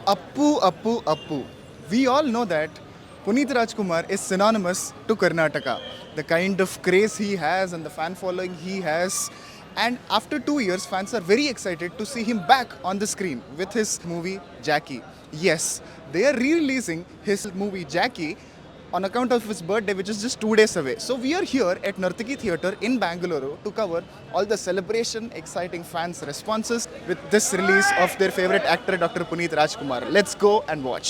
Appu, Appu, Appu. We all know that Puneet Rajkumar is synonymous to Karnataka. The kind of craze he has and the fan following he has. And after 2 years, fans are very excited to see him back on the screen with his movie Jackie. Yes, they are re releasing his movie Jackie on account of his birthday, which is just 2 days away. So we are here at Nartaki Theatre in Bangalore to cover all the celebration, exciting fans' responses with this release of their favorite actor, Dr. Puneet Rajkumar. Let's go and watch.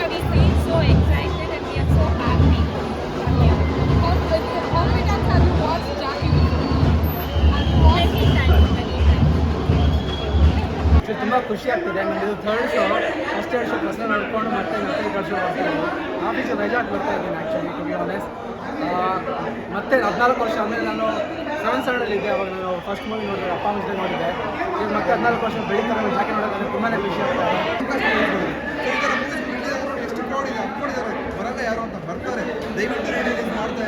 We feel so excited and we are so happy. How many times have you watched Jackie before? Have you watched many times? Many times. ತುಂಬ ಖುಷಿ ಆಗ್ತಿದೆ. ನಮ್ಮದು third show, first ಎರಡು show ಪ್ರಶ್ನೆ ನೋಡ್ಕೊಂಡು ಮತ್ತೆ third show ಬರ್ತಾ ಇದ್ದೀವಿ. ಆಫೀಸ್ ರಜಾಕ್ ಬರ್ತಾ ಇದ್ದೀನಿ ಆ್ಯಕ್ಚುಲಿ, ಟು ಬಿ ಆನೆಸ್ಟ್. ಮತ್ತೆ 14 ವರ್ಷ ಅಂದರೆ ನಾನು 7th ಸ್ಟ್ಯಾಂಡರ್ಡಲ್ಲಿದ್ದೆ. ಅವಾಗ ನಾನು ಫಸ್ಟ್ ಮೂವಿ ನೋಡಿದೆ, ಅಪ್ಪ ಮುಂಚೆ ನೋಡಿದೆ. ಈಗ ಮತ್ತೆ 14 ವರ್ಷ ಬೆಳೀತಾರೆ ಜಾಕೆ ನೋಡೋದಂದ್ರೆ ತುಂಬಾ ಖುಷಿ ಆಗ್ತದೆ. ಎಷ್ಟು ಕ್ರೌಡ್ ಇದೆ, ಅಂದ್ಕೊಂಡಿದ್ದಾರೆ ಬರಲ್ಲ ಯಾರು ಅಂತ, ಬರ್ತಾರೆ. ದಯವಿಟ್ಟು ರಿಲೀಸ್ ಮಾಡ್ತಾ